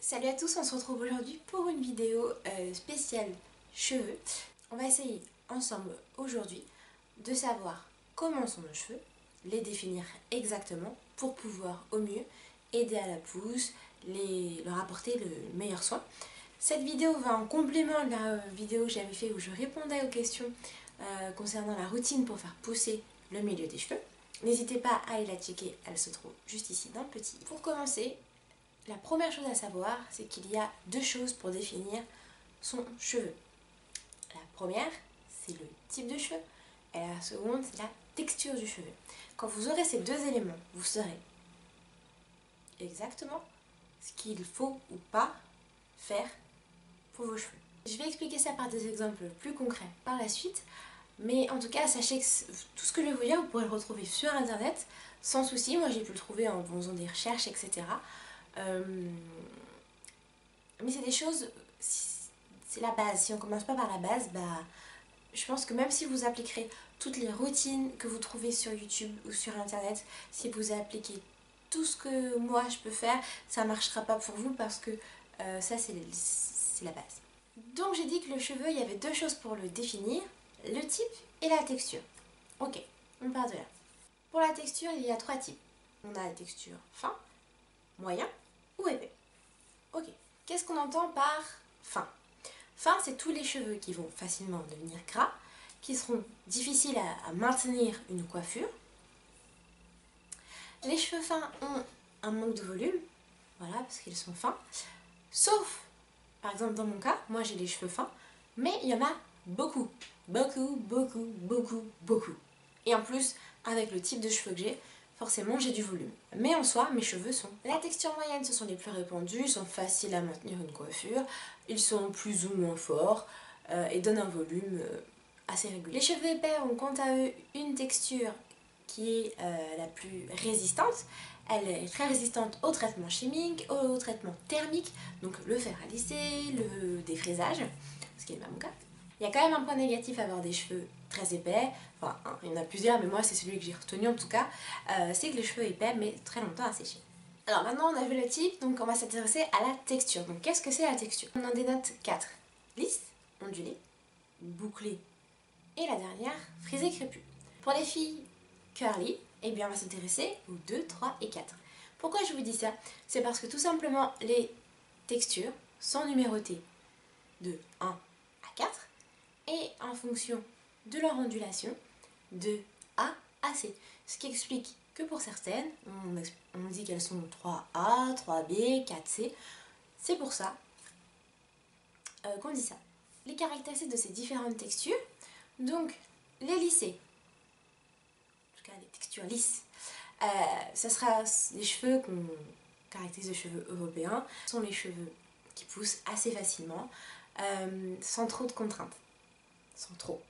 Salut à tous, on se retrouve aujourd'hui pour une vidéo spéciale cheveux. On va essayer ensemble aujourd'hui de savoir comment sont nos cheveux, les définir exactement pour pouvoir au mieux aider à la pousse, leur apporter le meilleur soin. Cette vidéo va en complément de la vidéo que j'avais fait où je répondais aux questions concernant la routine pour faire pousser le milieu des cheveux. N'hésitez pas à aller la checker, elle se trouve juste ici dans le petit. Pour commencer, la première chose à savoir, c'est qu'il y a deux choses pour définir son cheveu. La première, c'est le type de cheveux, et la seconde, c'est la texture du cheveu. Quand vous aurez ces deux éléments, vous saurez exactement ce qu'il faut ou pas faire pour vos cheveux. Je vais expliquer ça par des exemples plus concrets par la suite, mais en tout cas, sachez que tout ce que je vais vous dire, vous pourrez le retrouver sur internet sans souci. Moi, j'ai pu le trouver en faisant des recherches, etc. Mais c'est des choses, c'est la base. Si on commence pas par la base, je pense que même si vous appliquerez toutes les routines que vous trouvez sur YouTube ou sur internet, si vous appliquez tout ce que moi je peux faire, ça ne marchera pas pour vous parce que ça c'est la base. Donc j'ai dit que le cheveu, il y avait deux choses pour le définir, le type et la texture. Ok, on part de là. Pour la texture, il y a trois types. On a la texture fin, moyen ou épais. Ok, qu'est-ce qu'on entend par fin? Fin, c'est tous les cheveux qui vont facilement devenir gras, qui seront difficiles à maintenir une coiffure. Les cheveux fins ont un manque de volume, voilà, parce qu'ils sont fins. Sauf, par exemple dans mon cas, moi j'ai les cheveux fins, mais il y en a beaucoup. Beaucoup, beaucoup, beaucoup, beaucoup. Et en plus, avec le type de cheveux que j'ai, forcément j'ai du volume. Mais en soi, mes cheveux sont... La texture moyenne, ce sont les plus répandus, ils sont faciles à maintenir une coiffure, ils sont plus ou moins forts et donnent un volume assez régulier. Les cheveux épais ont quant à eux une texture qui est la plus résistante. Elle est très résistante au traitement chimique, au traitement thermique, donc le fer à lisser, le défrisage, ce qui n'est pas mon cas. Il y a quand même un point négatif à avoir des cheveux très épais, enfin il y en a plusieurs mais moi c'est celui que j'ai retenu en tout cas, c'est que les cheveux épais mettent très longtemps à sécher. Alors maintenant on a vu le type, donc on va s'intéresser à la texture. Donc qu'est-ce que c'est la texture? On en dénote 4. Lisse, ondulée, bouclée et la dernière, frisée crépue. Pour les filles curly, eh bien on va s'intéresser aux 2, 3 et 4. Pourquoi je vous dis ça? C'est parce que tout simplement les textures sont numérotées de 1 à 4 et en fonction de leur ondulation de A à C. Ce qui explique que pour certaines, on dit qu'elles sont 3A, 3B, 4C. C'est pour ça qu'on dit ça. Les caractéristiques de ces différentes textures, donc les lissées, en tout cas les textures lisses, ça sera les cheveux qu'on caractérise de cheveux européens, sont les cheveux qui poussent assez facilement, sans trop de contraintes. Sans trop.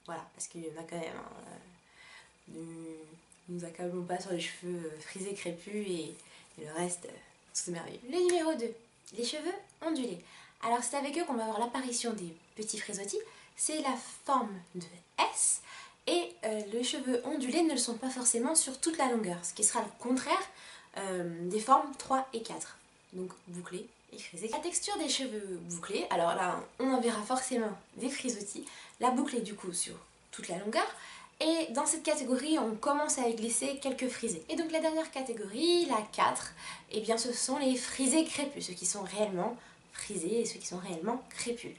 Voilà, parce qu'il y en a quand même. Ne nous accablons pas sur les cheveux frisés crépus et le reste, c'est merveilleux. Le numéro 2, les cheveux ondulés. Alors c'est avec eux qu'on va avoir l'apparition des petits frisottis. C'est la forme de S et les cheveux ondulés ne le sont pas forcément sur toute la longueur, ce qui sera le contraire des formes 3 et 4. Donc bouclés et frisés. La texture des cheveux bouclés, alors là on en verra forcément des frisottis. La boucle est du coup sur toute la longueur. Et dans cette catégorie, on commence à y glisser quelques frisés. Et donc la dernière catégorie, la 4, eh bien ce sont les frisés crépus, ceux qui sont réellement frisés et ceux qui sont réellement crépus.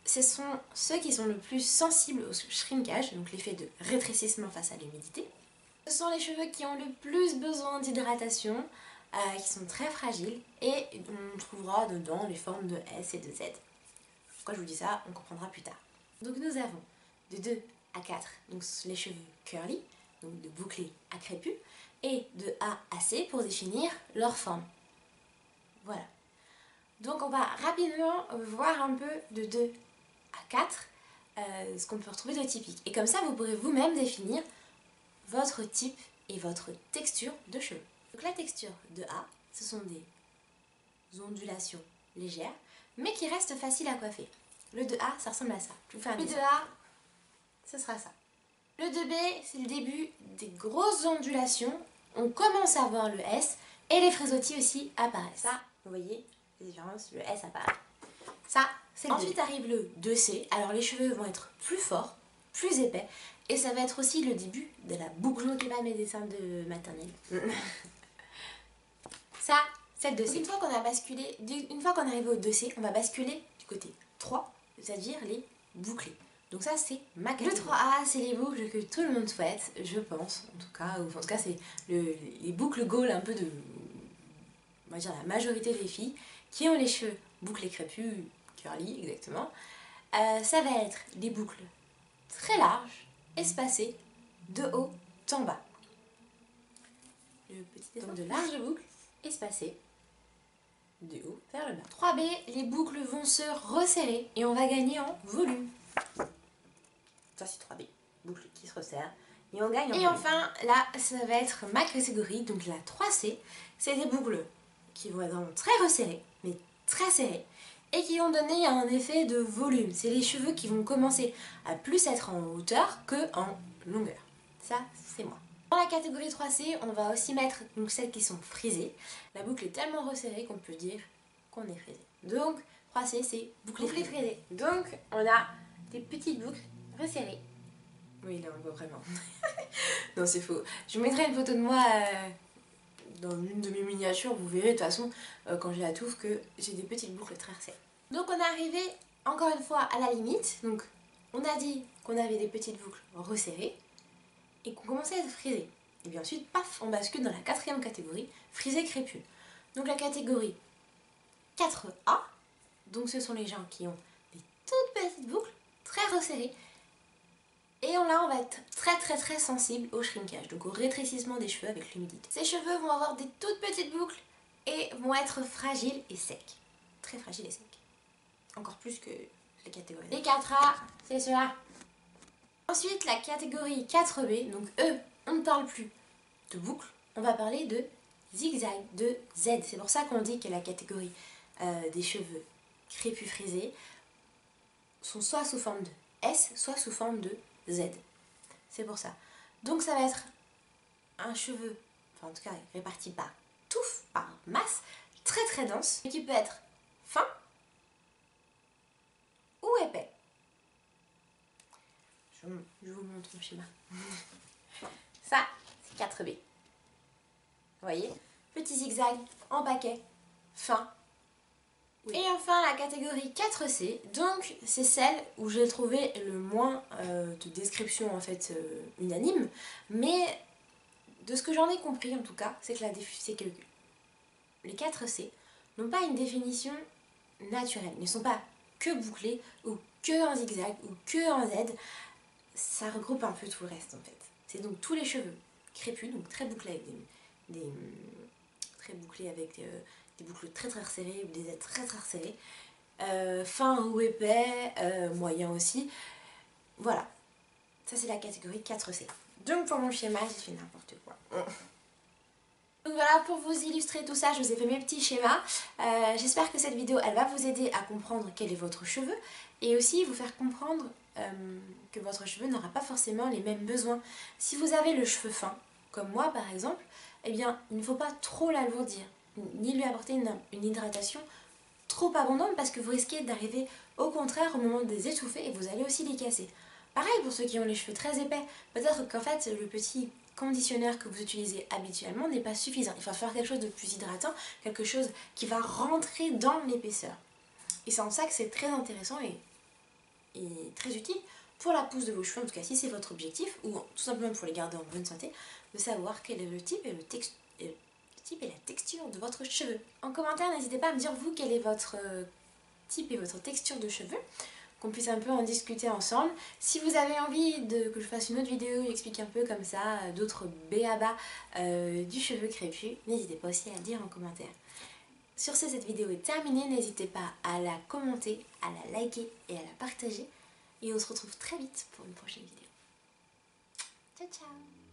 Ce sont ceux qui sont le plus sensibles au shrinkage, donc l'effet de rétrécissement face à l'humidité. Ce sont les cheveux qui ont le plus besoin d'hydratation, qui sont très fragiles et on trouvera dedans les formes de S et de Z. Pourquoi je vous dis ça, on comprendra plus tard. Donc nous avons de 2 à 4, donc les cheveux curly, donc de bouclés à crépus, et de A à C pour définir leur forme. Voilà. Donc on va rapidement voir un peu de 2 à 4 ce qu'on peut retrouver de typique. Et comme ça, vous pourrez vous-même définir votre type et votre texture de cheveux. Donc la texture de A, ce sont des ondulations légères, mais qui restent faciles à coiffer. Le 2A, ça ressemble à ça. Je vous fais un dessin. Le 2A, ce sera ça. Le 2B, c'est le début des grosses ondulations. On commence à voir le S et les frisottis aussi apparaissent. Ça, Vous voyez la différence, le S apparaît. Ça, c'est le Ensuite arrive le 2C. Alors les cheveux vont être plus forts, plus épais. Et ça va être aussi le début de la boucle. Je montrerai pas mes dessins de maternelle. Ça, c'est le 2C. Une fois qu'on a basculé, une fois qu'on est arrivé au 2C, on va basculer du côté 3, c'est-à-dire les bouclés. Donc ça, c'est ma catégorie. Le 3A, c'est les boucles que tout le monde souhaite, je pense, en tout cas. Ou en tout cas, c'est les boucles goal un peu de, on va dire, la majorité des filles qui ont les cheveux bouclés crépus, curly, exactement. Ça va être des boucles très larges, espacées, de haut en bas. Le petit dessin. Donc de larges boucles, espacées, de haut vers le bas. 3B, les boucles vont se resserrer et on va gagner en volume. Ça c'est 3B, boucles qui se resserrent et on gagne en volume. Et enfin, là, ça va être ma catégorie, donc la 3C, c'est des boucles qui vont être vraiment très resserrées, mais très serrées, et qui vont donner un effet de volume. C'est les cheveux qui vont commencer à plus être en hauteur que en longueur. Ça, c'est moi. Dans la catégorie 3C, on va aussi mettre donc, celles qui sont frisées. La boucle est tellement resserrée qu'on peut dire qu'on est frisé. Donc, 3C, c'est bouclé frisé. Donc, on a des petites boucles resserrées. Oui, là, on voit vraiment. Non, c'est faux. Je vous mettrai une photo de moi dans une de mes miniatures. Vous verrez de toute façon, quand j'ai la touffe, que j'ai des petites boucles très resserrées. Donc, on est arrivé, encore une fois, à la limite. Donc, on a dit qu'on avait des petites boucles resserrées et qu'on commençait à être frisé. Et bien ensuite, paf, on bascule dans la 4e catégorie, frisé crépus. Donc la catégorie 4A, donc ce sont les gens qui ont des toutes petites boucles, très resserrées. Et là, on va être très sensible au shrinkage, donc au rétrécissement des cheveux avec l'humidité. Ces cheveux vont avoir des toutes petites boucles et vont être fragiles et secs. Très fragiles et secs. Encore plus que les catégories. Les 4A, c'est cela. Ensuite, la catégorie 4B, donc eux, on ne parle plus de boucles, on va parler de zigzag, de Z. C'est pour ça qu'on dit que la catégorie des cheveux crépus frisés sont soit sous forme de S, soit sous forme de Z. C'est pour ça. Donc ça va être un cheveu, enfin en tout cas réparti par touffe, par masse, très dense, mais qui peut être fin ou épais. Je vous montre mon schéma. Ça, c'est 4B. Vous voyez? Petit zigzag en paquet, fin. Oui. Et enfin, la catégorie 4C, donc c'est celle où j'ai trouvé le moins de description en fait unanime, mais de ce que j'en ai compris en tout cas, c'est que les 4C n'ont pas une définition naturelle, ils ne sont pas que bouclés ou que en zigzag ou que en Z. Ça regroupe un peu tout le reste en fait. C'est donc tous les cheveux crépus, donc très bouclés avec des boucles très resserrées ou des ailes très resserrées, fins ou épais, moyen aussi. Voilà, ça c'est la catégorie 4C. Donc pour mon schéma, j'ai fait n'importe quoi. Donc voilà, pour vous illustrer tout ça, je vous ai fait mes petits schémas. J'espère que cette vidéo, elle va vous aider à comprendre quel est votre cheveu et aussi vous faire comprendre que votre cheveu n'aura pas forcément les mêmes besoins. Si vous avez le cheveu fin, comme moi par exemple, eh bien il ne faut pas trop l'alourdir, ni lui apporter une hydratation trop abondante parce que vous risquez d'arriver au contraire au moment de les étouffer et vous allez aussi les casser. Pareil pour ceux qui ont les cheveux très épais, peut-être qu'en fait le petit conditionneur que vous utilisez habituellement n'est pas suffisant. Il va faire quelque chose de plus hydratant, quelque chose qui va rentrer dans l'épaisseur. Et c'est en ça que c'est très intéressant et très utile pour la pousse de vos cheveux, en tout cas si c'est votre objectif, ou tout simplement pour les garder en bonne santé, de savoir quel est le type et la texture de votre cheveu. En commentaire, n'hésitez pas à me dire vous quel est votre type et votre texture de cheveux, qu'on puisse un peu en discuter ensemble. Si vous avez envie que je fasse une autre vidéo où j'explique un peu comme ça d'autres b.a.-ba du cheveu crépus, n'hésitez pas aussi à le dire en commentaire. Sur ce, cette vidéo est terminée, n'hésitez pas à la commenter, à la liker et à la partager. Et on se retrouve très vite pour une prochaine vidéo. Ciao ciao!